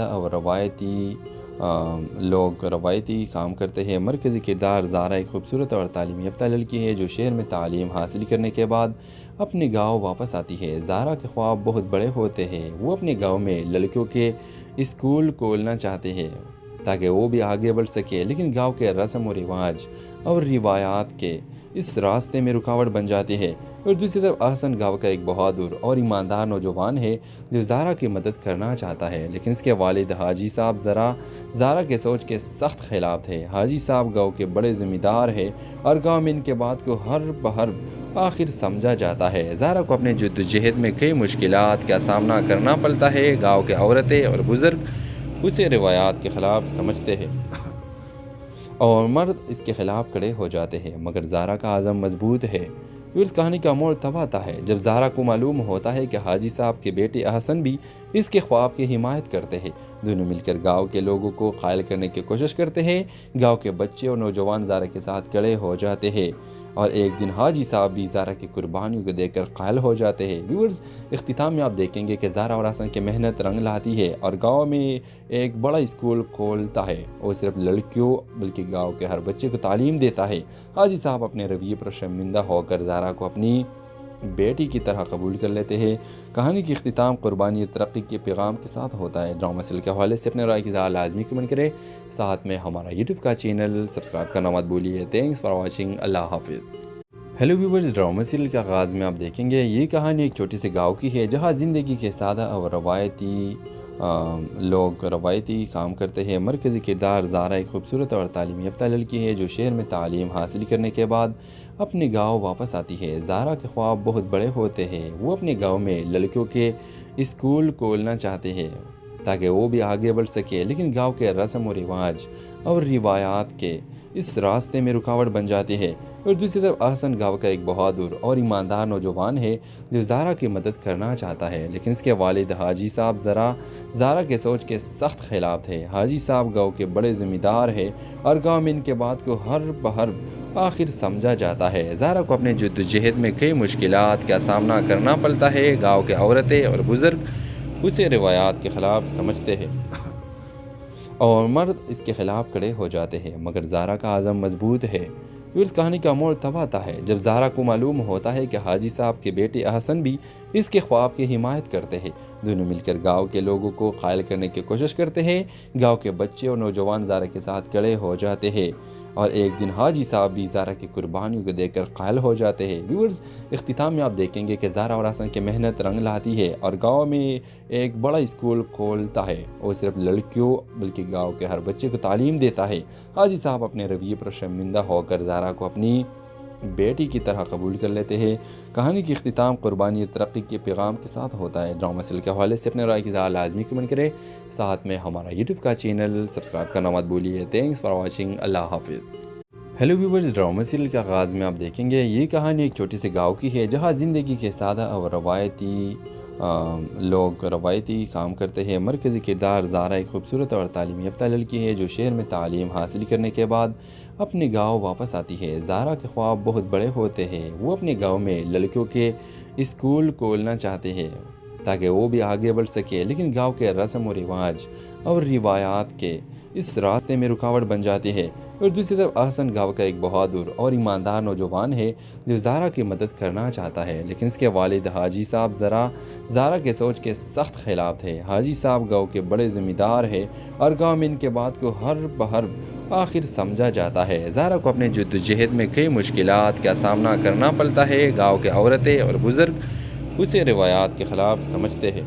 और रवायती लोग रवायती काम करते हैं। मरकज़ी किरदार ज़ारा एक खूबसूरत और तालीम याफ्ता लड़की है जो शहर में तालीम हासिल करने के बाद अपने गांव वापस आती है। ज़ारा के ख्वाब बहुत बड़े होते हैं। वो अपने गांव में लड़कियों के स्कूल खोलना चाहते हैं ताकि वो भी आगे बढ़ सके, लेकिन गांव के रस्म व रिवाज और रिवायात के इस रास्ते में रुकावट बन जाती है। और दूसरी तरफ अहसन गांव का एक बहादुर और ईमानदार नौजवान है जो ज़ारा की मदद करना चाहता है, लेकिन इसके वालिद हाजी साहब ज़ारा के सोच के सख्त खिलाफ थे। हाजी साहब गांव के बड़े ज़िम्मेदार हैं और गांव में इनके बात को हर बहर आखिर समझा जाता है। ज़ारा को अपने जद्दोजहद में कई मुश्किलात का सामना करना पड़ता है। गाँव के औरतें और बुज़ुर्ग उसे रिवायात के ख़िलाफ़ समझते हैं और मर्द इसके खिलाफ खड़े हो जाते हैं, मगर ज़ारा का आज़म मजबूत है। फिर इस कहानी का मोड़ तब आता है जब ज़ारा को मालूम होता है कि हाजी साहब के बेटे अहसन भी इसके ख्वाब की हिमायत करते हैं। दोनों मिलकर गांव के लोगों को कायल करने की कोशिश करते हैं। गांव के बच्चे और नौजवान ज़ारा के साथ खड़े हो जाते हैं और एक दिन हाजी साहब भी ज़ारा की कुर्बानियों को देखकर कायल हो जाते हैं। व्यूअर्स, इख्तिताम में आप देखेंगे कि ज़ारा और अहसन की मेहनत रंग लाती है और गांव में एक बड़ा स्कूल खोलता है और सिर्फ लड़कियों बल्कि गांव के हर बच्चे को तालीम देता है। हाजी साहब अपने रवैये पर शर्मिंदा होकर ज़ारा को अपनी बेटी की तरह कबूल कर लेते हैं। कहानी की इख्तिताम कुर्बानी तरक्की के पैगाम के साथ होता है। ड्रामा सीरियल के हवाले से अपने राय की लाजमी कमेंट करें। साथ में हमारा यूट्यूब का चैनल सब्सक्राइब करना मत भूलिए। Thanks for watching. अल्लाह हाफिज़। हेलो व्यूवर्स, ड्रामा सीरियल के आगाज़ में आप देखेंगे ये कहानी एक छोटे से गाँव की है जहाँ ज़िंदगी के सादा और रवायती लोग रवायती काम करते हैं। मरकज़ी किरदार ज़ारा एक खूबसूरत और तालीम याफ्ता लड़की है जो शहर में तालीम हासिल करने के बाद अपने गांव वापस आती है। ज़ारा के ख्वाब बहुत बड़े होते हैं। वो अपने गांव में लड़कियों के स्कूल खोलना चाहते हैं ताकि वो भी आगे बढ़ सके, लेकिन गांव के रस्म व रिवाज और रिवायात के इस रास्ते में रुकावट बन जाती है। और दूसरी तरफ अहसन गांव का एक बहादुर और ईमानदार नौजवान है जो ज़ारा की मदद करना चाहता है, लेकिन इसके वालिद हाजी साहब ज़ारा के सोच के सख्त खिलाफ थे। हाजी साहब गांव के बड़े ज़िम्मेदार हैं और गांव में इनके बात को हर बहर आखिर समझा जाता है। ज़ारा को अपने जद्दोजहद में कई मुश्किलात का सामना करना पड़ता है। गाँव के औरतें और बुज़ुर्ग उसे रिवायात के ख़िलाफ़ समझते हैं और मर्द इसके खिलाफ खड़े हो जाते हैं, मगर ज़ारा का आज़म मजबूत है। फिर इस कहानी का मोड़ तब आता है जब ज़ारा को मालूम होता है कि हाजी साहब के बेटे अहसन भी इसके ख्वाब की हिमायत करते हैं। दोनों मिलकर गांव के लोगों को कायल करने की कोशिश करते हैं। गांव के बच्चे और नौजवान ज़ारा के साथ खड़े हो जाते हैं और एक दिन हाजी साहब भी ज़ारा की कुर्बानियों को देखकर कायल हो जाते हैं। व्यूअर्स, इख्तिताम में आप देखेंगे कि ज़ारा और अहसन की मेहनत रंग लाती है और गांव में एक बड़ा स्कूल खोलता है और सिर्फ लड़कियों बल्कि गांव के हर बच्चे को तालीम देता है। हाजी साहब अपने रवैये पर शर्मिंदा होकर ज़ारा को अपनी बेटी की तरह कबूल कर लेते हैं। कहानी की इख्तिताम कुर्बानी तरक्की के पैगाम के साथ होता है। ड्रामा सीरियल के हवाले से अपने राय की लाजमी कमेंट करें। साथ में हमारा यूट्यूब का चैनल सब्सक्राइब करना मत भूलिए। Thanks for watching. अल्लाह हाफिज़। हेलो व्यूवर्स, ड्रामा सीरियल के आगाज़ में आप देखेंगे ये कहानी एक छोटे से गाँव की है जहाँ ज़िंदगी के सादा और रवायती लोग रवायती काम करते हैं। मरकज़ी किरदार ज़ारा एक खूबसूरत और तालीम याफ्ता लड़की है जो शहर में तालीम हासिल करने के बाद अपने गांव वापस आती है। ज़ारा के ख्वाब बहुत बड़े होते हैं। वो अपने गांव में लड़कियों के स्कूल खोलना चाहते हैं ताकि वो भी आगे बढ़ सके, लेकिन गांव के रस्म व रिवाज और रिवायात के इस रास्ते में रुकावट बन जाती है। और दूसरी तरफ अहसन गांव का एक बहादुर और ईमानदार नौजवान है जो ज़ारा की मदद करना चाहता है, लेकिन इसके वालिद हाजी साहब ज़ारा के सोच के सख्त खिलाफ थे। हाजी साहब गांव के बड़े ज़िम्मेदार हैं और गांव में इनके बात को हर बहर आखिर समझा जाता है। ज़ारा को अपने जद्दोजहद में कई मुश्किलात का सामना करना पड़ता है। गाँव के औरतें और बुज़ुर्ग उसे रिवायात के ख़िलाफ़ समझते हैं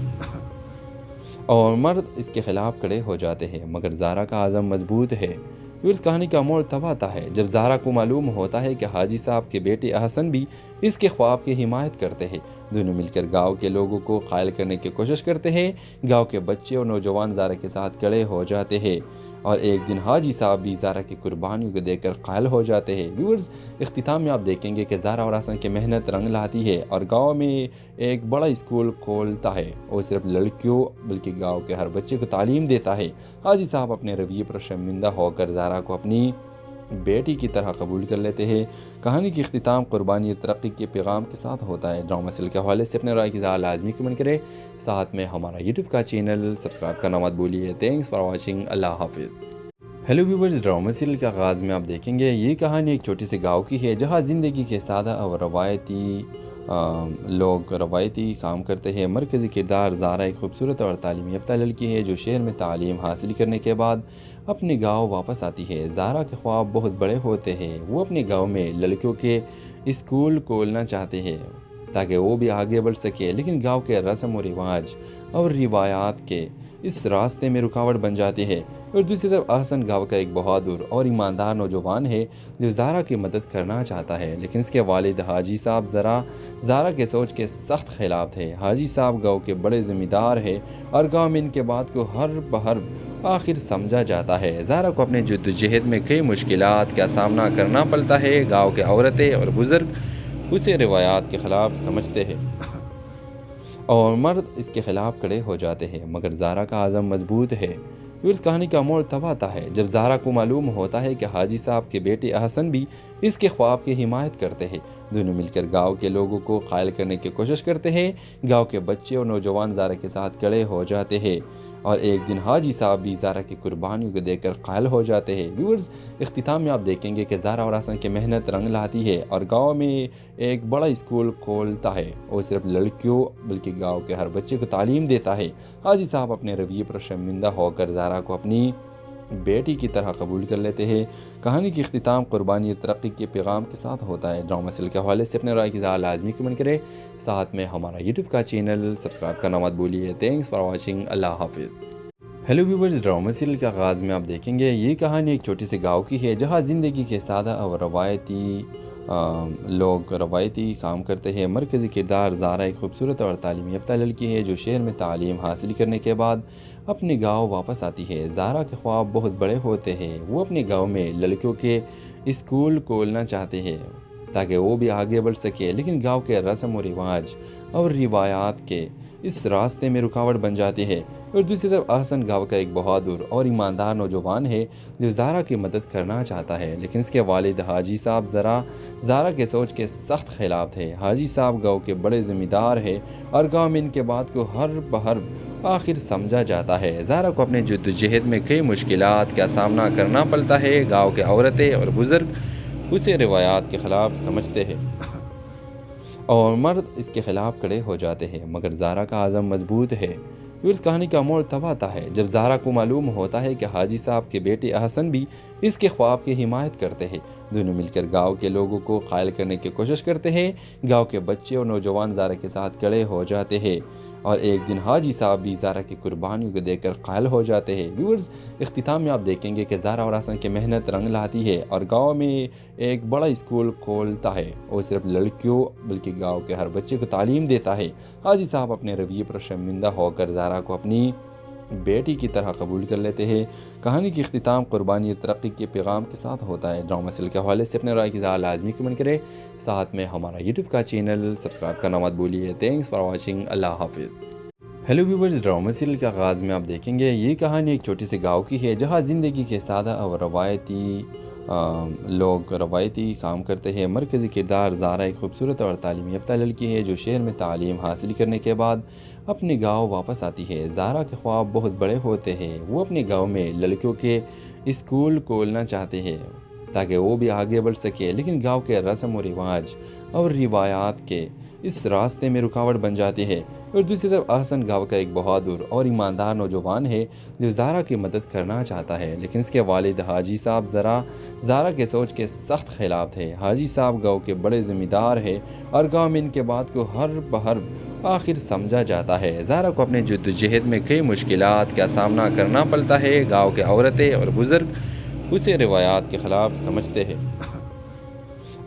और मर्द इसके खिलाफ खड़े हो जाते हैं, मगर ज़ारा का आज़म मजबूत है। फिर इस कहानी का मोड़ तब आता है जब ज़ारा को मालूम होता है कि हाजी साहब के बेटे अहसन भी इसके ख्वाब की हिमायत करते हैं। दोनों मिलकर गांव के लोगों को कायल करने की कोशिश करते हैं। गांव के बच्चे और नौजवान ज़ारा के साथ खड़े हो जाते हैं और एक दिन हाजी साहब भी ज़ारा की कुर्बानियों को देखकर कायल हो जाते हैं। व्यूअर्स, इख्तिताम में आप देखेंगे कि ज़ारा और अहसन की मेहनत रंग लाती है और गांव में एक बड़ा स्कूल खोलता है और सिर्फ लड़कियों बल्कि गांव के हर बच्चे को तालीम देता है। हाजी साहब अपने रवैये पर शर्मिंदा होकर ज़ारा को अपनी बेटी की तरह कबूल कर लेते हैं। कहानी की इख्तिताम कुर्बानी और तरक्की के पैगाम के साथ होता है। ड्रामा सीरियल के हवाले से अपने राय की इज़हार लाजमी कमेंट करें। साथ में हमारा यूट्यूब का चैनल सब्सक्राइब करना मत भूलिए। Thanks for watching. अल्लाह हाफिज़। हेलो व्यूवर्स, ड्रामा सीरियल के आगाज़ में आप देखेंगे ये कहानी एक छोटे से गांव की है जहां ज़िंदगी के सादा और रवायती काम करते हैं। मरकज़ी किरदार ज़ारा एक खूबसूरत और तालीम याफ्ता लड़की है जो शहर में तालीम हासिल करने के बाद अपने गांव वापस आती है। ज़ारा के ख्वाब बहुत बड़े होते हैं। वो अपने गांव में लड़कियों के स्कूल खोलना चाहते हैं ताकि वो भी आगे बढ़ सके, लेकिन गांव के रस्म व रिवाज और रिवायात के इस रास्ते में रुकावट बन जाती है। और दूसरी तरफ अहसन गांव का एक बहादुर और ईमानदार नौजवान है जो ज़ारा की मदद करना चाहता है, लेकिन इसके वालिद हाजी साहब ज़ारा के सोच के सख्त खिलाफ थे। हाजी साहब गांव के बड़े ज़िम्मेदार है और गांव में इनके बात को हर बहर आखिर समझा जाता है। ज़ारा को अपने जद्दोजहद में कई मुश्किलात का सामना करना पड़ता है। गाँव के औरतें और बुज़ुर्ग उसे रिवायात के ख़िलाफ़ समझते हैं और मर्द इसके ख़िलाफ़ खड़े हो जाते हैं, मगर ज़ारा का आज़म मजबूत है। फिर उस कहानी का मोड़ तब आता है जब ज़ारा को मालूम होता है कि हाजी साहब के बेटे अहसन भी इसके ख्वाब की हिमायत करते हैं। दोनों मिलकर गांव के लोगों को कायल करने की कोशिश करते हैं। गांव के बच्चे और नौजवान ज़ारा के साथ खड़े हो जाते हैं और एक दिन हाजी साहब भी ज़ारा की कुर्बानियों को देखकर कायल हो जाते हैं। व्यूअर्स, इख्तिताम में आप देखेंगे कि ज़ारा और अहसन की मेहनत रंग लाती है और गांव में एक बड़ा स्कूल खोलता है और सिर्फ लड़कियों बल्कि गांव के हर बच्चे को तालीम देता है। हाजी साहब अपने रवैये पर शर्मिंदा होकर ज़ारा को अपनी बेटी की तरह कबूल कर लेते हैं। कहानी की इख्तिताम कुर्बानी और तरक्की के पैगाम के साथ होता है। ड्रामा सीरियल के हवाले से अपने राय की इज़हार लाजमी कमेंट करें। साथ में हमारा यूट्यूब का चैनल सब्सक्राइब करना मत भूलिए। Thanks for watching. अल्लाह हाफिज़। हेलो व्यूवर्स, ड्रामा सीरियल के आगाज़ में आप देखेंगे ये कहानी एक छोटे से गांव की है जहां ज़िंदगी के सादा और रवायती काम करते हैं। मरकज़ी किरदार ज़ारा एक खूबसूरत और तालीम याफ्ता लड़की है जो शहर में तालीम हासिल करने के बाद अपने गांव वापस आती है। ज़ारा के ख्वाब बहुत बड़े होते हैं। वो अपने गांव में लड़कियों के स्कूल खोलना चाहते हैं ताकि वो भी आगे बढ़ सके, लेकिन गांव के रस्म व रिवाज और रिवायात के इस रास्ते में रुकावट बन जाती है। और दूसरी तरफ अहसन गांव का एक बहादुर और ईमानदार नौजवान है जो ज़ारा की मदद करना चाहता है, लेकिन इसके वालिद हाजी साहब ज़ारा के सोच के सख्त खिलाफ थे। हाजी साहब गांव के बड़े ज़िम्मेदार है और गांव में इनके बात को हर बहर आखिर समझा जाता है। ज़ारा को अपने जद्दोजहद में कई मुश्किलात का सामना करना पड़ता है। गाँव के औरतें और बुज़ुर्ग उसे रिवायात के ख़िलाफ़ समझते हैं और मर्द इसके ख़िलाफ़ खड़े हो जाते हैं, मगर ज़ारा का आज़म मजबूत है। फिर उस कहानी का मोड़ तब आता है जब ज़ारा को मालूम होता है कि हाजी साहब के बेटे अहसन भी इसके ख्वाब की हिमायत करते हैं। दोनों मिलकर गांव के लोगों को कायल करने की कोशिश करते हैं। गांव के बच्चे और नौजवान ज़ारा के साथ खड़े हो जाते हैं और एक दिन हाजी साहब भी ज़ारा की कुर्बानियों को देखकर कायल हो जाते हैं। व्यूअर्स, इख्तिताम में आप देखेंगे कि ज़ारा और अहसन की मेहनत रंग लाती है और गांव में एक बड़ा स्कूल खोलता है और सिर्फ लड़कियों बल्कि गांव के हर बच्चे को तालीम देता है। हाजी साहब अपने रवैये पर शर्मिंदा होकर ज़ारा को अपनी बेटी की तरह कबूल कर लेते हैं। कहानी की इख्तिताम कुर्बानी और तरक्की के पैगाम के साथ होता है। ड्रामा सीरियल के हवाले से अपने राय की इज़हार लाजमी कमेंट करें। साथ में हमारा यूट्यूब का चैनल सब्सक्राइब करना मत भूलिए। Thanks for watching. अल्लाह हाफिज़। हेलो व्यूवर्स, ड्रामा सीरियल के आगाज़ में आप देखेंगे ये कहानी एक छोटे से गांव की है जहां ज़िंदगी के सादा और रवायती काम करते हैं। मरकज़ी किरदार ज़ारा एक खूबसूरत और तालीम याफ्ता लड़की है जो शहर में तालीम हासिल करने के बाद अपने गांव वापस आती है। ज़ारा के ख्वाब बहुत बड़े होते हैं। वो अपने गांव में लड़कियों के स्कूल खोलना चाहते हैं ताकि वो भी आगे बढ़ सके, लेकिन गांव के रस्म व रिवाज और रिवायात के इस रास्ते में रुकावट बन जाती है। और दूसरी तरफ अहसन गांव का एक बहादुर और ईमानदार नौजवान है जो ज़ारा की मदद करना चाहता है, लेकिन इसके वालिद हाजी साहब ज़ारा के सोच के सख्त खिलाफ थे। हाजी साहब गांव के बड़े ज़िम्मेदार है और गांव में इनके बात को हर बहर आखिर समझा जाता है। ज़ारा को अपने जद्दोजहद में कई मुश्किलात का सामना करना पड़ता है। गाँव के औरतें और बुज़ुर्ग उसे रिवायात के ख़िलाफ़ समझते हैं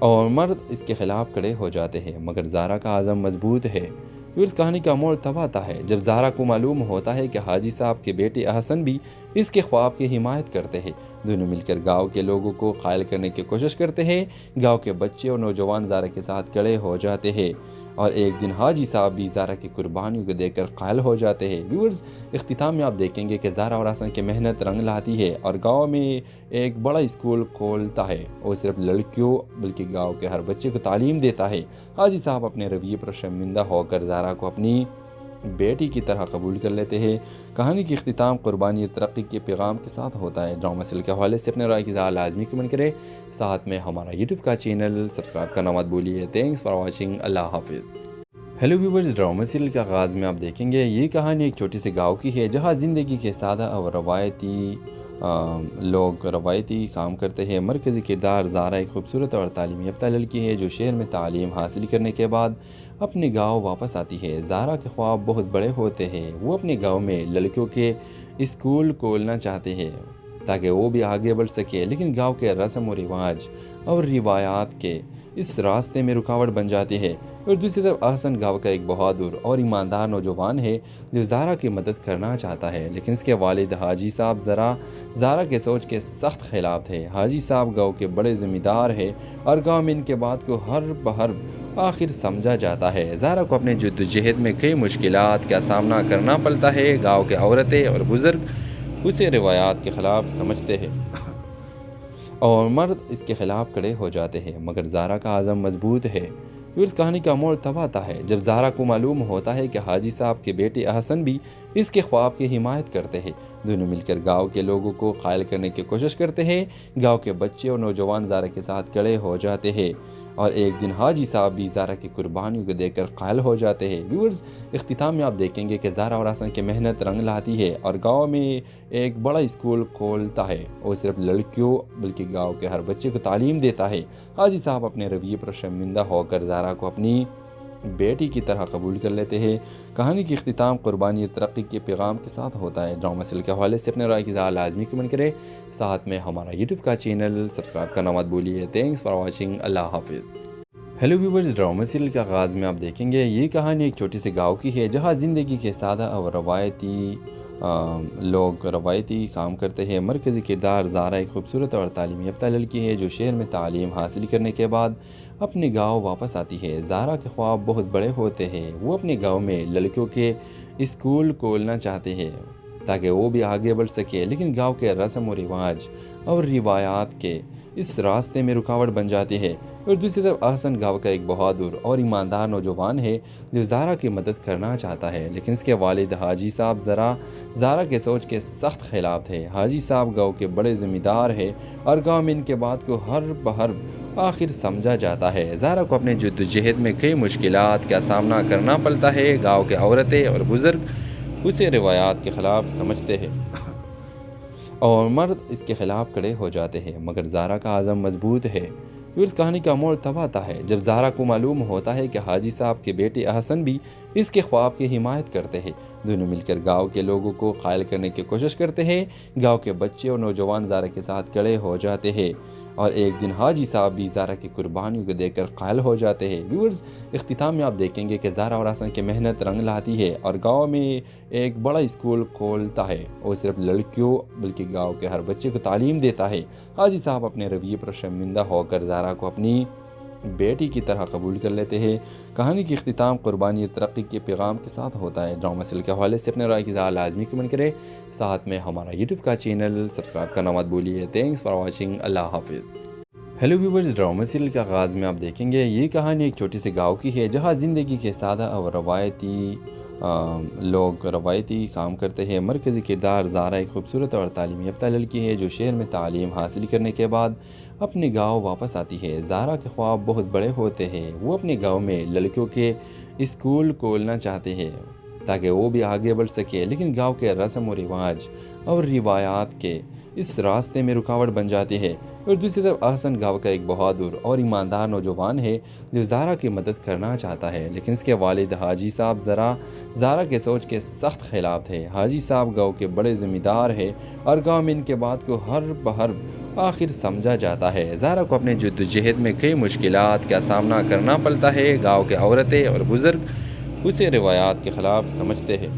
और मर्द इसके ख़िलाफ़ खड़े हो जाते हैं, मगर ज़ारा का आज़म मजबूत है। फिर उस कहानी का मोड़ तब आता है जब ज़ारा को मालूम होता है कि हाजी साहब के बेटे अहसन भी इसके ख्वाब की हिमायत करते हैं। दोनों मिलकर गांव के लोगों को कायल करने की कोशिश करते हैं। गांव के बच्चे और नौजवान ज़ारा के साथ खड़े हो जाते हैं और एक दिन हाजी साहब भी ज़ारा की कुर्बानियों को देखकर कायल हो जाते हैं। व्यूअर्स, इख्तिताम में आप देखेंगे कि ज़ारा और हसन की मेहनत रंग लाती है और गांव में एक बड़ा स्कूल खोलता है और सिर्फ लड़कियों बल्कि गांव के हर बच्चे को तालीम देता है। हाजी साहब अपने रवैये पर शर्मिंदा होकर ज़ारा को अपनी बेटी की तरह कबूल कर लेते हैं। कहानी की इख्तिताम कुर्बानी और तरक्की के पैगाम के साथ होता है। ड्रामा सीरियल के हवाले से अपने राय की लाजमी कमेंट करें। साथ में हमारा यूट्यूब का चैनल सब्सक्राइब करना मत भूलिए। Thanks for watching. अल्लाह हाफिज़। हेलो व्यूवर्स, ड्रामा सीरियल के आगाज़ में आप देखेंगे ये कहानी एक छोटे से गांव की है जहां ज़िंदगी के सादा और रवायती काम करते हैं। मरकज़ी किरदार ज़ारा एक खूबसूरत और तालीम याफ्ता लड़की है जो शहर में तालीम हासिल करने के बाद अपने गांव वापस आती है। ज़ारा के ख्वाब बहुत बड़े होते हैं। वो अपने गांव में लड़कियों के स्कूल खोलना चाहते हैं ताकि वो भी आगे बढ़ सके, लेकिन गांव के रस्म व रिवाज और रिवायात के इस रास्ते में रुकावट बन जाती है। और दूसरी तरफ अहसन गांव का एक बहादुर और ईमानदार नौजवान है जो ज़ारा की मदद करना चाहता है, लेकिन इसके वालिद हाजी साहब ज़ारा के सोच के सख्त खिलाफ थे। हाजी साहब गांव के बड़े ज़िम्मेदार है और गांव में इनके बात को हर बहर आखिर समझा जाता है। ज़ारा को अपने जद्दोजहद में कई मुश्किलात का सामना करना पड़ता है। गाँव के औरतें और बुज़ुर्ग उसे रिवायात के ख़िलाफ़ समझते हैं और मर्द इसके ख़िलाफ़ खड़े हो जाते हैं, मगर ज़ारा का आज़म मजबूत है। फिर उस कहानी का मोड़ तब आता है जब ज़ारा को मालूम होता है कि हाजी साहब के बेटे अहसन भी इसके ख्वाब की हिमायत करते हैं। दोनों मिलकर गांव के लोगों को कायल करने की कोशिश करते हैं। गांव के बच्चे और नौजवान ज़ारा के साथ खड़े हो जाते हैं और एक दिन हाजी साहब भी ज़ारा की कुर्बानियों को देखकर कायल हो जाते हैं। व्यूअर्स, इख्तिताम में आप देखेंगे कि ज़ारा और हसन की मेहनत रंग लाती है और गांव में एक बड़ा स्कूल खोलता है और सिर्फ लड़कियों बल्कि गांव के हर बच्चे को तालीम देता है। हाजी साहब अपने रवैये पर शर्मिंदा होकर ज़ारा को अपनी बेटी की तरह कबूल कर लेते हैं। कहानी की इख्तिताम कुर्बानी और तरक्की के पैगाम के साथ होता है। ड्रामा सीरियल के हवाले से अपने राय की लाजमी कमेंट करें। साथ में हमारा यूट्यूब का चैनल सब्सक्राइब करना मत भूलिए। Thanks for watching. अल्लाह हाफिज़। हेलो व्यूवर्स, ड्रामा सीरियल के आगाज़ में आप देखेंगे ये कहानी एक छोटे से गांव की है जहां ज़िंदगी के सादा और रवायती काम करते हैं। मरकज़ी किरदार ज़ारा एक खूबसूरत और तालीम याफ्ता लड़की है जो शहर में तालीम हासिल करने के बाद अपने गांव वापस आती है। ज़ारा के ख्वाब बहुत बड़े होते हैं। वो अपने गांव में लड़कियों के स्कूल खोलना चाहते हैं ताकि वो भी आगे बढ़ सके, लेकिन गांव के रस्म व रिवाज और रिवायात के इस रास्ते में रुकावट बन जाती है। और दूसरी तरफ अहसन गांव का एक बहादुर और ईमानदार नौजवान है जो ज़ारा की मदद करना चाहता है, लेकिन इसके वालिद हाजी साहब ज़ारा के सोच के सख्त खिलाफ थे। हाजी साहब गांव के बड़े ज़िम्मेदार है और गांव में इनके बात को हर बहर आखिर समझा जाता है। ज़ारा को अपने जद्दोजहद में कई मुश्किलात का सामना करना पड़ता है। गाँव के औरतें और बुज़ुर्ग उसे रिवायात के ख़िलाफ़ समझते हैं और मर्द इसके ख़िलाफ़ खड़े हो जाते हैं, मगर ज़ारा का आज़म मजबूत है। फिर उस कहानी का मोड़ तब आता है जब ज़ारा को मालूम होता है कि हाजी साहब के बेटे अहसन भी इसके ख्वाब की हिमायत करते हैं। दोनों मिलकर गांव के लोगों को कायल करने की कोशिश करते हैं। गांव के बच्चे और नौजवान ज़ारा के साथ खड़े हो जाते हैं और एक दिन हाजी साहब भी ज़ारा की कुर्बानियों को देखकर कायल हो जाते हैं। व्यूअर्स, इख्तिताम में आप देखेंगे कि ज़ारा और हसन की मेहनत रंग लाती है और गांव में एक बड़ा स्कूल खोलता है और सिर्फ लड़कियों बल्कि गांव के हर बच्चे को तालीम देता है। हाजी साहब अपने रवैये पर शर्मिंदा होकर ज़ारा को अपनी बेटी की तरह कबूल कर लेते हैं। कहानी की इख्तिताम कुर्बानी और तरक्की के पैगाम के साथ होता है। ड्रामा सीरियल के हवाले से अपने राय की लाजमी कमेंट करें। साथ में हमारा यूट्यूब का चैनल सब्सक्राइब करना मत भूलिए। Thanks for watching. अल्लाह हाफिज़। हेलो व्यूवर्स, ड्रामा सीरियल के आगाज़ में आप देखेंगे ये कहानी एक छोटे से गांव की है जहां ज़िंदगी के सादा और रवायती काम करते हैं। मरकज़ी किरदार ज़ारा एक खूबसूरत और तालीम याफ्ता लड़की है जो शहर में तालीम हासिल करने के बाद अपने गांव वापस आती है। ज़ारा के ख्वाब बहुत बड़े होते हैं। वो अपने गांव में लड़कियों के स्कूल खोलना चाहते हैं ताकि वो भी आगे बढ़ सके, लेकिन गांव के रस्म व रिवाज और रिवायात के इस रास्ते में रुकावट बन जाती है। और दूसरी तरफ अहसन गांव का एक बहादुर और ईमानदार नौजवान है जो ज़ारा की मदद करना चाहता है, लेकिन इसके वालिद हाजी साहब ज़ारा के सोच के सख्त खिलाफ थे। हाजी साहब गांव के बड़े ज़िम्मेदार है और गांव में इनके बात को हर बहर आखिर समझा जाता है। ज़ारा को अपने जद्दोजहद में कई मुश्किलात का सामना करना पड़ता है। गाँव के औरतें और बुज़ुर्ग उसे रिवायात के ख़िलाफ़ समझते हैं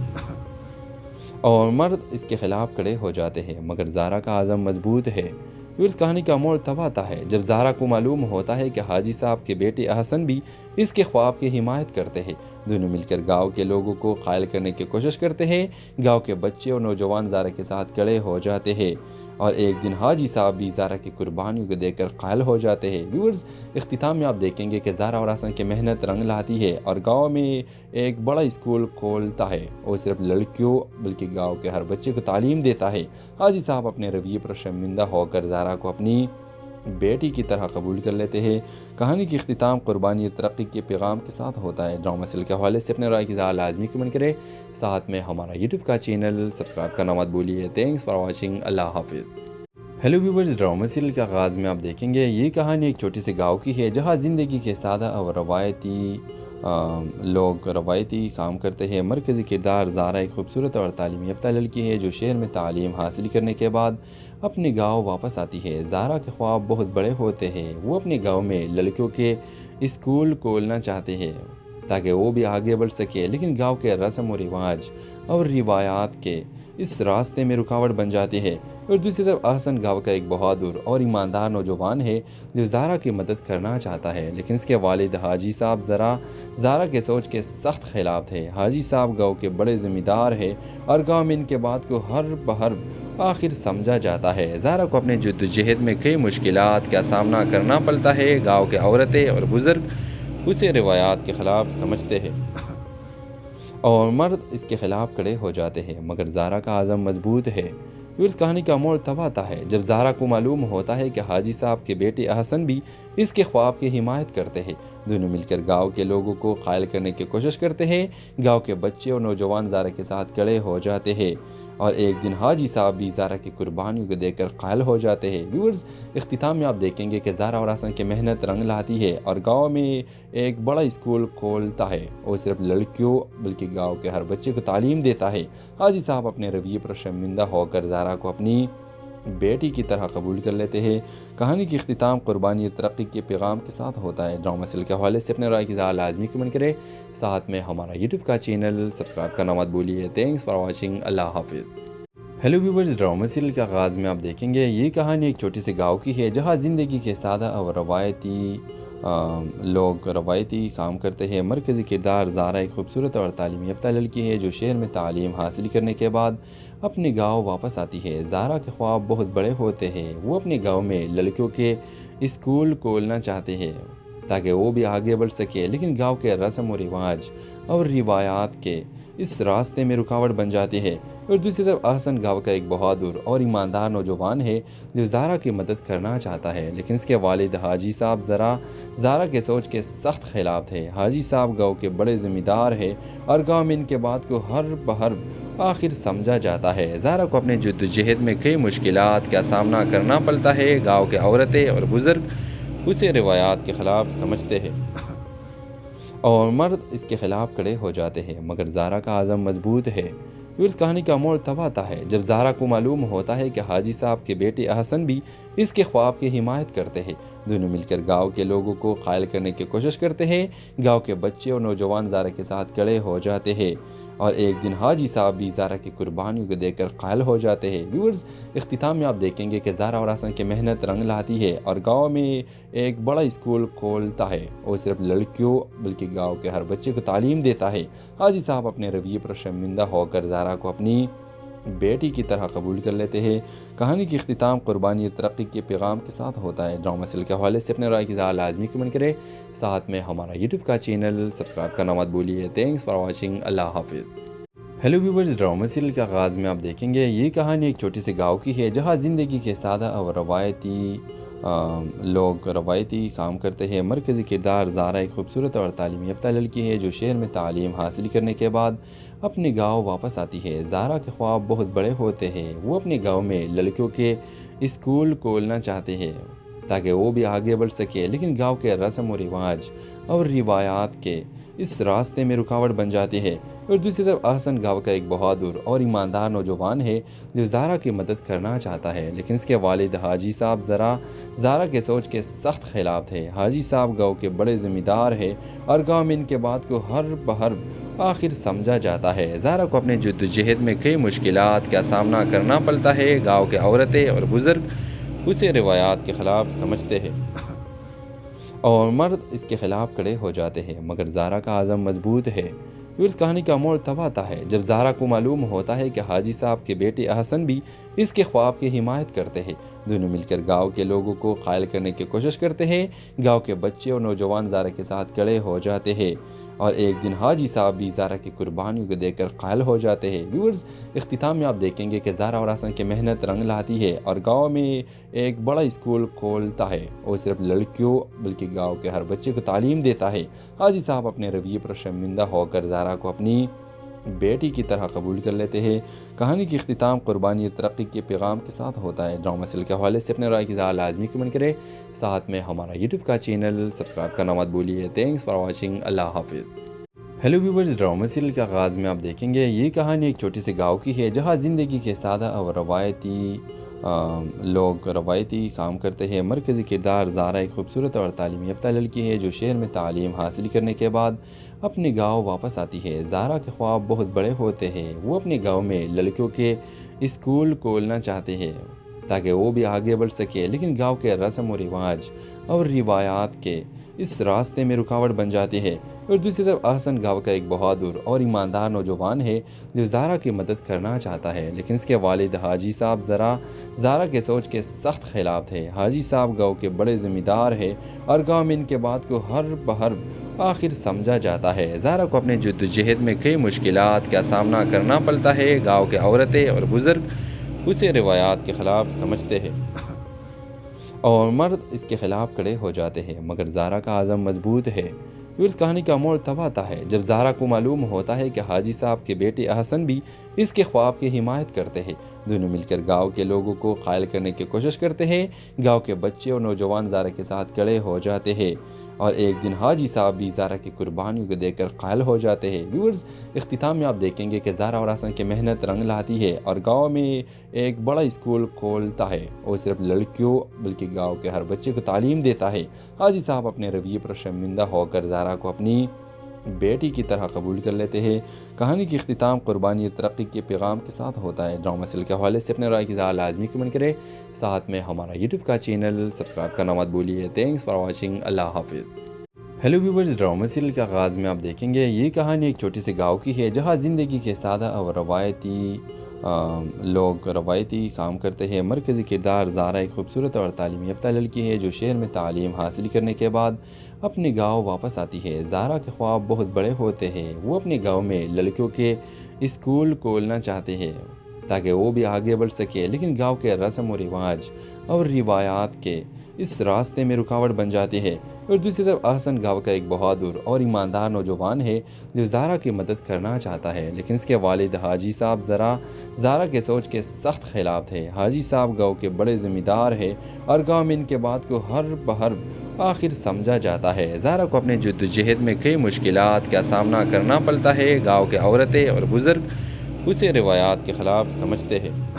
और मर्द इसके ख़िलाफ़ खड़े हो जाते हैं, मगर ज़ारा का आज़म मजबूत है। फिर उस कहानी का मोड़ तब आता है जब ज़ारा को मालूम होता है कि हाजी साहब के बेटे अहसन भी इसके ख्वाब की हिमायत करते हैं। दोनों मिलकर गांव के लोगों को कायल करने की कोशिश करते हैं। गांव के बच्चे और नौजवान ज़ारा के साथ खड़े हो जाते हैं और एक दिन हाजी साहब भी ज़ारा की कुर्बानियों को देखकर कायल हो जाते हैं। व्यूअर्स, इख्तिताम में आप देखेंगे कि ज़ारा और हसन की मेहनत रंग लाती है और गांव में एक बड़ा स्कूल खोलता है और सिर्फ लड़कियों बल्कि गांव के हर बच्चे को तालीम देता है। हाजी साहब अपने रवैये पर शर्मिंदा होकर ज़ारा को अपनी बेटी की तरह कबूल कर लेते हैं। कहानी की इख्तिताम कुर्बानी और तरक्की के पैगाम के साथ होता है। ड्रामा सीरियल के हवाले से अपने राय की लाजमी कमेंट करें। साथ में हमारा यूट्यूब का चैनल सब्सक्राइब करना मत भूलिए। Thanks for watching. अल्लाह हाफिज़। हेलो व्यूवर्स, ड्रामा सीरियल के आगाज़ में आप देखेंगे ये कहानी एक छोटी सी गाँव की है जहाँ ज़िंदगी के सादा और रवायती काम करते हैं। मरकज़ी किरदार ज़ारा एक खूबसूरत और तालीम याफ्ता लड़की है जो शहर में तालीम हासिल करने के बाद अपने गांव वापस आती है। ज़ारा के ख्वाब बहुत बड़े होते हैं। वो अपने गांव में लड़कियों के स्कूल खोलना चाहते हैं ताकि वो भी आगे बढ़ सके, लेकिन गांव के रस्म और रिवाज और रिवायात के इस रास्ते में रुकावट बन जाती है। और दूसरी तरफ अहसन गांव का एक बहादुर और ईमानदार नौजवान है जो ज़ारा की मदद करना चाहता है, लेकिन इसके वालिद हाजी साहब ज़ारा के सोच के सख्त खिलाफ थे। हाजी साहब गांव के बड़े ज़िम्मेदार है और गांव में इनके बात को हर बहर आखिर समझा जाता है। ज़ारा को अपने जद्दोजहद में कई मुश्किलात का सामना करना पड़ता है। गाँव के औरतें और बुज़ुर्ग उसे रिवायात के ख़िलाफ़ समझते हैं और मर्द इसके ख़िलाफ़ खड़े हो जाते हैं, मगर ज़ारा का आज़म मजबूत है। फिर उस कहानी का मोड़ तब आता है जब ज़ारा को मालूम होता है कि हाजी साहब के बेटे अहसन भी इसके ख्वाब की हिमायत करते हैं। दोनों मिलकर गांव के लोगों को कायल करने की कोशिश करते हैं। गांव के बच्चे और नौजवान ज़ारा के साथ खड़े हो जाते हैं और एक दिन हाजी साहब भी ज़ारा की कुर्बानियों को देखकर कायल हो जाते हैं। व्यूअर्स, इख्तिताम में आप देखेंगे कि ज़ारा और हसन की मेहनत रंग लाती है और गांव में एक बड़ा स्कूल खोलता है और सिर्फ लड़कियों बल्कि गांव के हर बच्चे को तालीम देता है। हाजी साहब अपने रवैये पर शर्मिंदा होकर ज़ारा को अपनी बेटी की तरह कबूल कर लेते हैं। कहानी की इख्तिताम कुर्बानी और तरक्की के पैगाम के साथ होता है। ड्रामा सीरियल के हवाले से अपने राय की लाजमी कमेंट करें। साथ में हमारा यूट्यूब का चैनल सब्सक्राइब करना मत भूलिए। Thanks for watching. अल्लाह हाफिज़। हेलो व्यूवर्स, ड्रामा सीरियल के आगाज़ में आप देखेंगे ये कहानी एक छोटी सी गाँव की है जहाँ ज़िंदगी के सादा और रवायती काम करते हैं। मरकज़ी किरदार ज़ारा एक खूबसूरत और तालीम याफ्ता लड़की है जो शहर में तालीम हासिल करने के बाद अपने गांव वापस आती है। ज़ारा के ख्वाब बहुत बड़े होते हैं। वो अपने गांव में लड़कियों के स्कूल खोलना चाहते हैं ताकि वो भी आगे बढ़ सके, लेकिन गांव के रस्म और रिवाज और रिवायात के इस रास्ते में रुकावट बन जाती है। और दूसरी तरफ अहसन गांव का एक बहादुर और ईमानदार नौजवान है जो ज़ारा की मदद करना चाहता है, लेकिन इसके वालिद हाजी साहब ज़ारा के सोच के सख्त खिलाफ थे। हाजी साहब गांव के बड़े ज़िम्मेदार है और गांव में इनके बात को हर बहर आखिर समझा जाता है। ज़ारा को अपने जद्दोजहद में कई मुश्किलात का सामना करना पड़ता है। गाँव के औरतें और बुज़ुर्ग उसे रिवायात के ख़िलाफ़ समझते हैं और मर्द इसके ख़िलाफ़ खड़े हो जाते हैं, मगर ज़ारा का आज़म मजबूत है। फिर उस कहानी का मोड़ तब आता है जब ज़ारा को मालूम होता है कि हाजी साहब के बेटे अहसन भी इसके ख्वाब की हिमायत करते हैं। दोनों मिलकर गांव के लोगों को कायल करने की कोशिश करते हैं। गांव के बच्चे और नौजवान ज़ारा के साथ खड़े हो जाते हैं और एक दिन हाजी साहब भी ज़ारा की कुर्बानियों को देखकर कायल हो जाते हैं। व्यूअर्स, इख्तिताम में आप देखेंगे कि ज़ारा और हसन की मेहनत रंग लाती है और गांव में एक बड़ा स्कूल खोलता है और सिर्फ लड़कियों बल्कि गांव के हर बच्चे को तालीम देता है। हाजी साहब अपने रवैये पर शर्मिंदा होकर ज़ारा को अपनी बेटी की तरह कबूल कर लेते हैं। कहानी की इख्तिताम कुर्बानी और तरक्की के पैगाम के साथ होता है। ड्रामा सीरियल के हवाले से अपने राय की लाजमी कमेंट करें। साथ में हमारा यूट्यूब का चैनल सब्सक्राइब करना मत भूलिए। Thanks for watching. अल्लाह हाफिज़। हेलो व्यूवर्स, ड्रामा सीरियल के आगाज़ में आप देखेंगे ये कहानी एक छोटी सी गाँव की है जहाँ ज़िंदगी के सादा और रवायती काम करते हैं। मरकज़ी किरदार ज़ारा एक खूबसूरत और तालीम याफ्ता लड़की है जो शहर में तालीम हासिल करने के बाद अपने गांव वापस आती है। ज़ारा के ख्वाब बहुत बड़े होते हैं। वो अपने गांव में लड़कियों के स्कूल खोलना चाहते हैं ताकि वो भी आगे बढ़ सके, लेकिन गांव के रस्म और रिवाज और रिवायात के इस रास्ते में रुकावट बन जाती है। और दूसरी तरफ अहसन गांव का एक बहादुर और ईमानदार नौजवान है जो ज़ारा की मदद करना चाहता है, लेकिन इसके वालिद हाजी साहब ज़ारा के सोच के सख्त खिलाफ थे। हाजी साहब गांव के बड़े ज़िम्मेदार है और गांव में इनके बात को हर बहर आखिर समझा जाता है। ज़ारा को अपने जद्दोजहद में कई मुश्किलात का सामना करना पड़ता है। गाँव के औरतें और बुज़ुर्ग उसे रिवायात के ख़िलाफ़ समझते हैं और मर्द इसके खिलाफ खड़े हो जाते हैं, मगर ज़ारा का आज़म मजबूत है। फिर उस कहानी का मोड़ तब आता है जब ज़ारा को मालूम होता है कि हाजी साहब के बेटे अहसन भी इसके ख्वाब की हिमायत करते हैं। दोनों मिलकर गांव के लोगों को कायल करने की कोशिश करते हैं। गांव के बच्चे और नौजवान ज़ारा के साथ खड़े हो जाते हैं और एक दिन हाजी साहब भी ज़ारा की कुर्बानियों को देखकर कायल हो जाते हैं। व्यूअर्स, इख्तिताम में आप देखेंगे कि ज़ारा और हसन की मेहनत रंग लाती है और गांव में एक बड़ा स्कूल खोलता है और सिर्फ लड़कियों बल्कि गांव के हर बच्चे को तालीम देता है। हाजी साहब अपने रवैये पर शर्मिंदा होकर ज़ारा को अपनी बेटी की तरह कबूल कर लेते हैं। कहानी की इख्तिताम कुर्बानी और तरक्की के पैगाम के साथ होता है। ड्रामा सीरियल के हवाले से अपने राय की लाजमी कमेंट करें। साथ में हमारा यूट्यूब का चैनल सब्सक्राइब करना मत भूलिए। Thanks for watching. अल्लाह हाफिज़। हेलो व्यूवर्स, ड्रामा सीरियल के आगाज़ में आप देखेंगे ये कहानी एक छोटे से गाँव की है जहाँ ज़िंदगी के सादा और रवायती काम करते हैं। मरकज़ी किरदार ज़ारा एक खूबसूरत और तालीम याफ्ता लड़की है जो शहर में तालीम हासिल करने के बाद अपने गांव वापस आती है। ज़ारा के ख्वाब बहुत बड़े होते हैं। वो अपने गांव में लड़कियों के स्कूल खोलना चाहते हैं ताकि वो भी आगे बढ़ सके, लेकिन गांव के रस्म और रिवाज और रिवायात के इस रास्ते में रुकावट बन जाती है। और दूसरी तरफ अहसन गांव का एक बहादुर और ईमानदार नौजवान है जो ज़ारा की मदद करना चाहता है, लेकिन इसके वालिद हाजी साहब ज़ारा के सोच के सख्त खिलाफ थे। हाजी साहब गांव के बड़े ज़िम्मेदार है और गांव में इनके बात को हर बहर आखिर समझा जाता है। ज़ारा को अपने जद्दोजहद में कई मुश्किलात का सामना करना पड़ता है। गाँव के औरतें और बुज़ुर्ग उसे रिवायात के ख़िलाफ़ समझते हैं और मर्द इसके खिलाफ खड़े हो जाते हैं, मगर ज़ारा का आज़म मजबूत है। फिर उस कहानी का मोड़ तब आता है जब ज़ारा को मालूम होता है कि हाजी साहब के बेटे अहसन भी इसके ख्वाब की हिमायत करते हैं। दोनों मिलकर गांव के लोगों को कायल करने की कोशिश करते हैं। गांव के बच्चे और नौजवान ज़ारा के साथ खड़े हो जाते हैं और एक दिन हाजी साहब भी ज़ारा की कुर्बानियों को देखकर कायल हो जाते हैं। व्यूअर्स, इख्तिताम में आप देखेंगे कि ज़ारा और हसन की मेहनत रंग लाती है और गांव में एक बड़ा स्कूल खोलता है और सिर्फ लड़कियों बल्कि गांव के हर बच्चे को तालीम देता है। हाजी साहब अपने रवैये पर शर्मिंदा होकर ज़ारा को अपनी बेटी की तरह कबूल कर लेते हैं। कहानी की इख्तिताम कुर्बानी और तरक्की के पैगाम के साथ होता है। ड्रामा सीरियल के हवाले से अपने राय की लाजमी कमेंट करें। साथ में हमारा यूट्यूब का चैनल सब्सक्राइब करना मत भूलिए। Thanks for watching. अल्लाह हाफिज़। हेलो व्यूवर्स, ड्रामा सीरियल के आगाज़ में आप देखेंगे ये कहानी एक छोटे से गाँव की है जहाँ ज़िंदगी के सादा और रवायती काम करते हैं। मरकज़ी किरदार ज़ारा एक खूबसूरत और तालीम याफ्ता लड़की है जो शहर में तालीम हासिल करने के बाद अपने गांव वापस आती है। ज़ारा के ख्वाब बहुत बड़े होते हैं। वो अपने गांव में लड़कियों के स्कूल खोलना चाहते हैं ताकि वो भी आगे बढ़ सके, लेकिन गांव के रस्म और रिवाज और रिवायात के इस रास्ते में रुकावट बन जाती है। और दूसरी तरफ अहसन गांव का एक बहादुर और ईमानदार नौजवान है जो ज़ारा की मदद करना चाहता है, लेकिन इसके वालिद हाजी साहब ज़ारा के सोच के सख्त खिलाफ थे। हाजी साहब गांव के बड़े ज़िम्मेदार है और गांव में इनके बात को हर बहर आखिर समझा जाता है। ज़ारा को अपने जद्दोजहद में कई मुश्किलात का सामना करना पड़ता है। गाँव के औरतें और बुज़ुर्ग उसे रिवायात के ख़िलाफ़ समझते हैं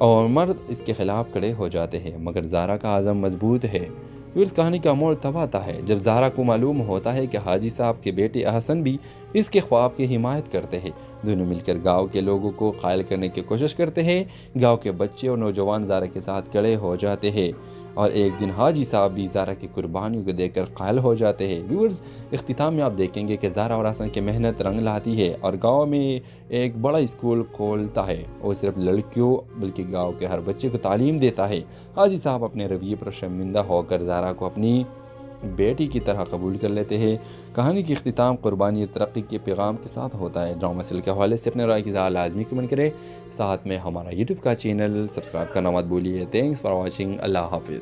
और मर्द इसके खिलाफ खड़े हो जाते हैं, मगर ज़ारा का आज़म मजबूत है। फिर उस कहानी का मोड़ तब आता है जब ज़ारा को मालूम होता है कि हाजी साहब के बेटे अहसन भी इसके ख्वाब की हिमायत करते हैं। दोनों मिलकर गांव के लोगों को कायल करने की कोशिश करते हैं। गांव के बच्चे और नौजवान ज़ारा के साथ खड़े हो जाते हैं और एक दिन हाजी साहब भी ज़ारा की कुर्बानियों को देखकर कायल हो जाते हैं। व्यूअर्स, इख्तिताम में आप देखेंगे कि ज़ारा और हसन की मेहनत रंग लाती है और गांव में एक बड़ा स्कूल खोलता है और सिर्फ लड़कियों बल्कि गांव के हर बच्चे को तालीम देता है। हाजी साहब अपने रवैये पर शर्मिंदा होकर ज़ारा को अपनी बेटी की तरह कबूल कर लेते हैं। कहानी की इख्तिताम कुर्बानी और तरक्की के पैगाम के साथ होता है। ड्रामा सीरियल के हवाले से अपने राय की लाजमी कमेंट करें। साथ में हमारा यूट्यूब का चैनल सब्सक्राइब करना मत भूलिए। Thanks for watching. अल्लाह हाफिज़।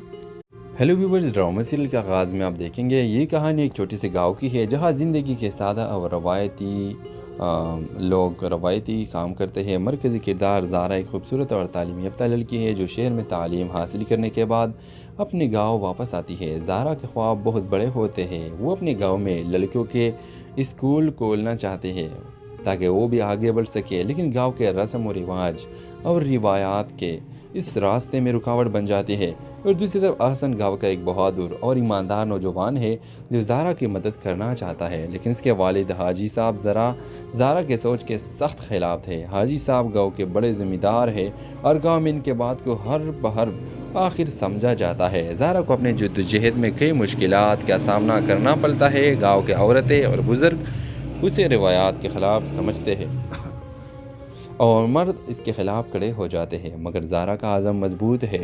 हेलो व्यूवर्स, ड्रामा सीरियल के आगाज़ में आप देखेंगे ये कहानी एक छोटे से गाँव की है जहाँ ज़िंदगी के सादा और रवायती काम करते हैं। मरकज़ी किरदार ज़ारा एक खूबसूरत और तालीम याफ्ता लड़की है जो शहर में तालीम हासिल करने के बाद अपने गांव वापस आती है। ज़ारा के ख्वाब बहुत बड़े होते हैं। वो अपने गांव में लड़कियों के स्कूल खोलना चाहते हैं ताकि वो भी आगे बढ़ सके, लेकिन गांव के रस्म और रिवाज और रिवायात के इस रास्ते में रुकावट बन जाती है। और दूसरी तरफ अहसन गांव का एक बहादुर और ईमानदार नौजवान है जो ज़ारा की मदद करना चाहता है, लेकिन इसके वालिद हाजी साहब ज़ारा के सोच के सख्त खिलाफ थे। हाजी साहब गांव के बड़े ज़िम्मेदार है और गांव में इनके बात को हर बहर आखिर समझा जाता है। ज़ारा को अपने जद्दोजहद में कई मुश्किलात का सामना करना पड़ता है। गाँव के औरतें और बुज़ुर्ग उसे रिवायात के ख़िलाफ़ समझते हैं और मर्द इसके ख़िलाफ़ खड़े हो जाते हैं, मगर ज़ारा का आज़म मजबूत है।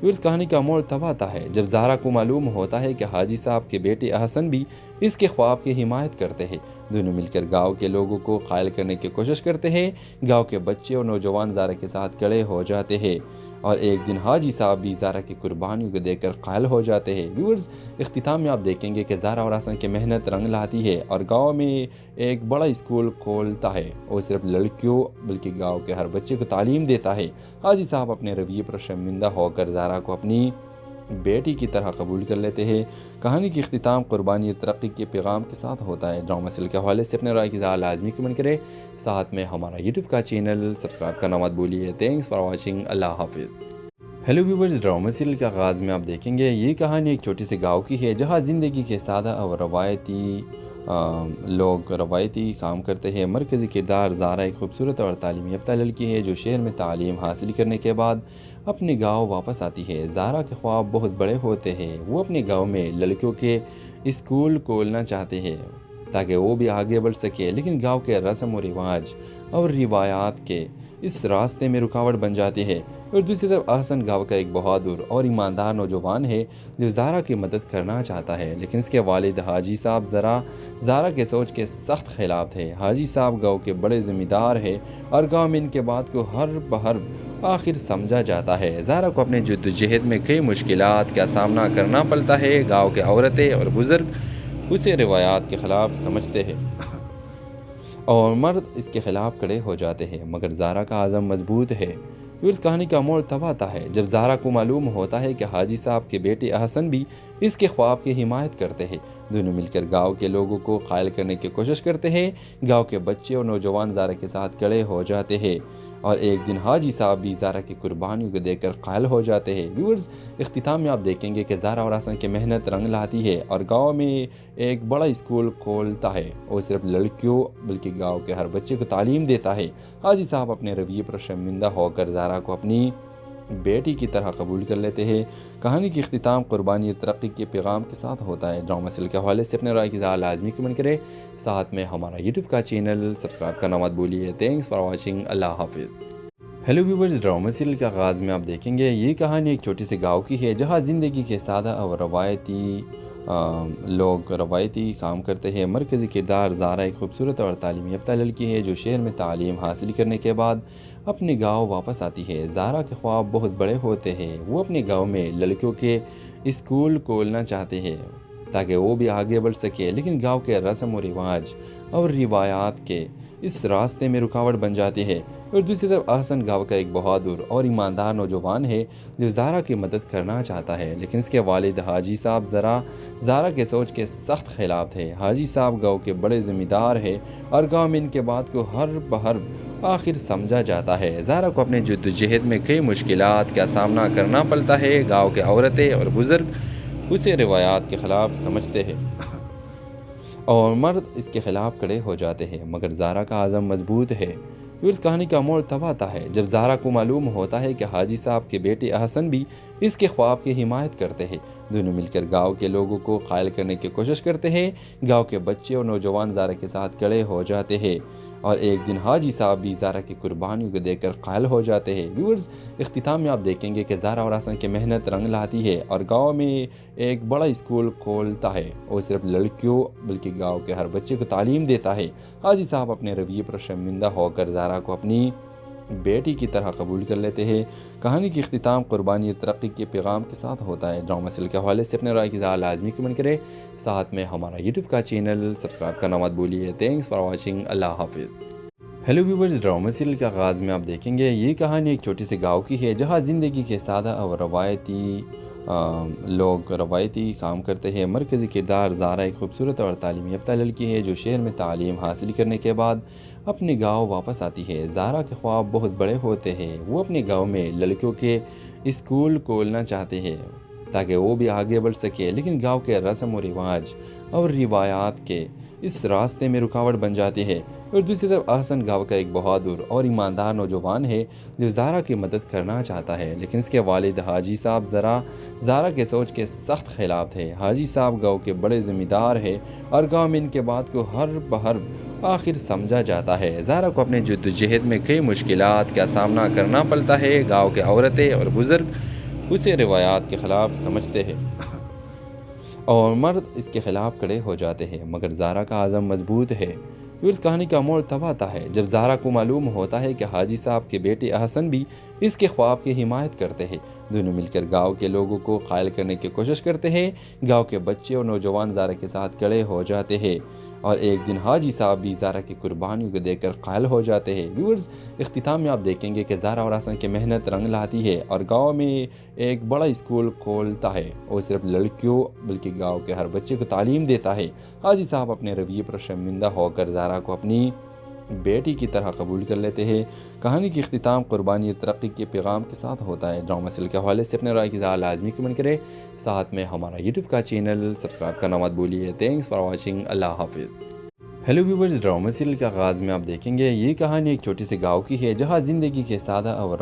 फिर उस कहानी का मोड़ तब आता है जब ज़ारा को मालूम होता है कि हाजी साहब के बेटे अहसन भी इसके ख्वाब की हिमायत करते हैं। दोनों मिलकर गांव के लोगों को कायल करने की कोशिश करते हैं। गांव के बच्चे और नौजवान ज़ारा के साथ खड़े हो जाते हैं और एक दिन हाजी साहब भी ज़ारा की कुर्बानियों को देखकर कायल हो जाते हैं। व्यूअर्स, इख्तिताम में आप देखेंगे कि ज़ारा और हसन की मेहनत रंग लाती है और गांव में एक बड़ा स्कूल खोलता है और सिर्फ लड़कियों बल्कि गांव के हर बच्चे को तालीम देता है। हाजी साहब अपने रवैये पर शर्मिंदा होकर ज़ारा को अपनी बेटी की तरह कबूल कर लेते हैं। कहानी की इख्तिताम कुर्बानी और तरक्की के पैगाम के साथ होता है। ड्रामा सीरियल के हवाले से अपने राय की लाजमी कमेंट करें। साथ में हमारा यूट्यूब का चैनल सब्सक्राइब करना मत भूलिए। Thanks for watching. अल्लाह हाफिज़। हेलो व्यूवर्स, ड्रामा सीरियल का आगाज़ में आप देखेंगे ये कहानी एक छोटे से गाँव की है जहाँ ज़िंदगी के सादा और रवायती काम करते हैं। मरकज़ी किरदार ज़ारा एक खूबसूरत और तालीम याफ्ता लड़की है जो शहर में तालीम हासिल करने के बाद अपने गांव वापस आती है। ज़ारा के ख्वाब बहुत बड़े होते हैं। वो अपने गांव में लड़कियों के स्कूल खोलना चाहते हैं ताकि वो भी आगे बढ़ सके, लेकिन गांव के रस्म और रिवाज और रिवायात के इस रास्ते में रुकावट बन जाती है। और दूसरी तरफ अहसन गांव का एक बहादुर और ईमानदार नौजवान है जो ज़ारा की मदद करना चाहता है, लेकिन इसके वालिद हाजी साहब ज़ारा के सोच के सख्त खिलाफ थे। हाजी साहब गांव के बड़े ज़िम्मेदार हैं और गांव में इनके बात को हर बहर आखिर समझा जाता है। ज़ारा को अपने जद्दोजहद में कई मुश्किलात का सामना करना पड़ता है। गाँव के औरतें और बुज़ुर्ग उसे रिवायात के ख़िलाफ़ समझते हैं और मर्द इसके ख़िलाफ़ खड़े हो जाते हैं, मगर ज़ारा का आज़म मजबूत है। फिर उस कहानी का मोड़ तब आता है जब ज़ारा को मालूम होता है कि हाजी साहब के बेटे अहसन भी इसके ख्वाब की हिमायत करते हैं। दोनों मिलकर गांव के लोगों को कायल करने की कोशिश करते हैं। गांव के बच्चे और नौजवान ज़ारा के साथ खड़े हो जाते हैं और एक दिन हाजी साहब भी ज़ारा की कुर्बानियों को देखकर कायल हो जाते हैं। व्यूअर्स, इख्तिताम में आप देखेंगे कि ज़ारा और हसन की मेहनत रंग लाती है और गांव में एक बड़ा स्कूल खोलता है और सिर्फ लड़कियों बल्कि गांव के हर बच्चे को तालीम देता है। हाजी साहब अपने रवैये पर शर्मिंदा होकर ज़ारा को अपनी बेटी की तरह कबूल कर लेते हैं। कहानी की इख्तिताम कुर्बानी और तरक्की के पैगाम के साथ होता है। ड्रामा सीरियल के हवाले से अपने राय की लाजमी कमेंट करें। साथ में हमारा यूट्यूब का चैनल सब्सक्राइब करना मत भूलिए। Thanks for watching. अल्लाह हाफिज़। हेलो व्यूवर्स, ड्रामा सीरियल का आगाज़ में आप देखेंगे ये कहानी एक छोटे से गाँव की है जहाँ ज़िंदगी के सादा और रवायती काम करते हैं। मरकज़ी किरदार ज़ारा एक खूबसूरत और तालीम याफ्ता लड़की है जो शहर में तालीम हासिल करने के बाद अपने गांव वापस आती है। ज़ारा के ख्वाब बहुत बड़े होते हैं। वो अपने गांव में लड़कियों के स्कूल खोलना चाहते हैं ताकि वो भी आगे बढ़ सके, लेकिन गांव के रस्म और रिवाज और रिवायात के इस रास्ते में रुकावट बन जाती है। और दूसरी तरफ अहसन गांव का एक बहादुर और ईमानदार नौजवान है जो ज़ारा की मदद करना चाहता है, लेकिन इसके वालिद हाजी साहब ज़ारा के सोच के सख्त खिलाफ थे। हाजी साहब गांव के बड़े ज़िम्मेदार हैं और गांव में इनके बात को हर बहर आखिर समझा जाता है। ज़ारा को अपने जद्दोजहद में कई मुश्किलात का सामना करना पड़ता है। गाँव के औरतें और बुज़ुर्ग उसे रिवायात के ख़िलाफ़ समझते हैं और मर्द इसके ख़िलाफ़ खड़े हो जाते हैं, मगर ज़ारा का आज़म मजबूत है। फिर उस कहानी का मोड़ तब आता है जब ज़ारा को मालूम होता है कि हाजी साहब के बेटे अहसन भी इसके ख्वाब की हिमायत करते हैं। दोनों मिलकर गांव के लोगों को कायल करने की कोशिश करते हैं। गांव के बच्चे और नौजवान ज़ारा के साथ खड़े हो जाते हैं और एक दिन हाजी साहब भी ज़ारा की कुर्बानियों को देखकर कायल हो जाते हैं। व्यूअर्स, इख्तिताम में आप देखेंगे कि ज़ारा और हसन की मेहनत रंग लाती है और गांव में एक बड़ा स्कूल खोलता है और सिर्फ लड़कियों बल्कि गांव के हर बच्चे को तालीम देता है। हाजी साहब अपने रवैये पर शर्मिंदा होकर ज़ारा को अपनी बेटी की तरह कबूल कर लेते हैं। कहानी की इख्तिताम कुर्बानी और तरक्की के पैगाम के साथ होता है। ड्रामा सीरियल के हवाले से अपने राय की लाजमी कमेंट करें। साथ में हमारा यूट्यूब का चैनल सब्सक्राइब करना मत भूलिए। Thanks for watching. अल्लाह हाफिज़। हेलो व्यूवर्स, ड्रामा सीरियल का आगाज़ में आप देखेंगे ये कहानी एक छोटे से गाँव की है जहाँ ज़िंदगी के सादा और रवायती काम करते हैं। मरकज़ी किरदार ज़ारा एक खूबसूरत और तालीम याफ्ता लड़की है जो शहर में तालीम हासिल करने के बाद अपने गांव वापस आती है। ज़ारा के ख्वाब बहुत बड़े होते हैं। वो अपने गांव में लड़कियों के स्कूल खोलना चाहते हैं ताकि वो भी आगे बढ़ सके, लेकिन गांव के रस्म और रिवाज और रिवायात के इस रास्ते में रुकावट बन जाती है। और दूसरी तरफ अहसन गाँव का एक बहादुर और ईमानदार नौजवान है जो ज़ारा की मदद करना चाहता है, लेकिन इसके वालिद हाजी साहब ज़ारा के सोच के सख्त खिलाफ थे। हाजी साहब गाँव के बड़े ज़िम्मेदार हैं और गाँव में इनके बात को हर बहर आखिर समझा जाता है। ज़ारा को अपने जद्दोजहद में कई मुश्किलात का सामना करना पड़ता है। गाँव के औरतें और बुज़ुर्ग उसे रिवायात के ख़िलाफ़ समझते हैं और मर्द इसके ख़िलाफ़ खड़े हो जाते हैं, मगर ज़ारा का आज़म मजबूत है। फिर उस कहानी का मोड़ तब आता है जब ज़ारा को मालूम होता है कि हाजी साहब के बेटे अहसन भी इसके ख्वाब की हिमायत करते हैं। दोनों मिलकर गांव के लोगों को कायल करने की कोशिश करते हैं। गांव के बच्चे और नौजवान ज़ारा के साथ खड़े हो जाते हैं और एक दिन हाजी साहब भी ज़ारा की कुर्बानियों को देखकर कायल हो जाते हैं। व्यूअर्स, इख्तिताम में आप देखेंगे कि ज़ारा और अहसन की मेहनत रंग लाती है और गांव में एक बड़ा स्कूल खोलता है और सिर्फ लड़कियों बल्कि गांव के हर बच्चे को तालीम देता है। हाजी साहब अपने रवैये पर शर्मिंदा होकर ज़ारा को अपनी बेटी की तरह कबूल कर लेते हैं। कहानी की इख्तिताम कुर्बानी और तरक्की के पैगाम के साथ होता है। ड्रामा सीरियल के हवाले से अपने राय की लाजमी कमेंट करें, साथ में हमारा यूट्यूब का चैनल सब्सक्राइब करना मत भूलिए। Thanks for watching. अल्लाह हाफिज़। हेलो व्यूवर्स, ड्रामा सीरियल के आगाज़ में आप देखेंगे ये कहानी एक छोटे से गाँव की है जहाँ ज़िंदगी के सादा और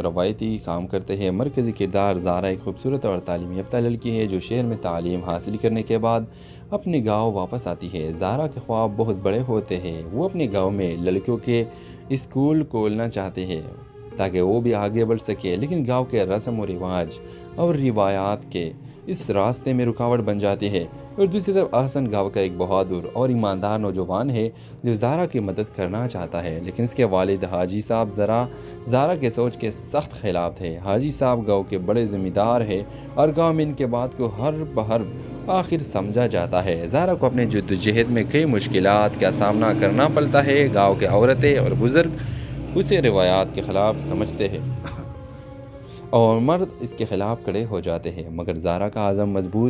रवायती काम करते हैं। मरकज़ी किरदार ज़ारा एक खूबसूरत और तालीम याफ्ता लड़की है जो शहर में तालीम हासिल करने के बाद अपने गांव वापस आती है। ज़ारा के ख्वाब बहुत बड़े होते हैं। वो अपने गांव में लड़कियों के स्कूल खोलना चाहते हैं ताकि वो भी आगे बढ़ सके, लेकिन गांव के रस्म और रिवाज और रिवायात के इस रास्ते में रुकावट बन जाती है। और दूसरी तरफ अहसन गाँव का एक बहादुर और ईमानदार नौजवान है जो ज़ारा की मदद करना चाहता है, लेकिन इसके वालिद हाजी साहब ज़ारा के सोच के सख्त खिलाफ थे। हाजी साहब गाँव के बड़े ज़िम्मेदार हैं और गाँव में इनके बात को हर बहर आखिर समझा जाता है। ज़ारा को अपने जद्दोजहद में कई मुश्किलात का सामना करना पड़ता है। गाँव के औरतें और बुज़ुर्ग उसे रिवायात के ख़िलाफ़ समझते हैं और मर्द इसके ख़िलाफ़ खड़े हो जाते हैं, मगर ज़ारा का आज़म मजबूत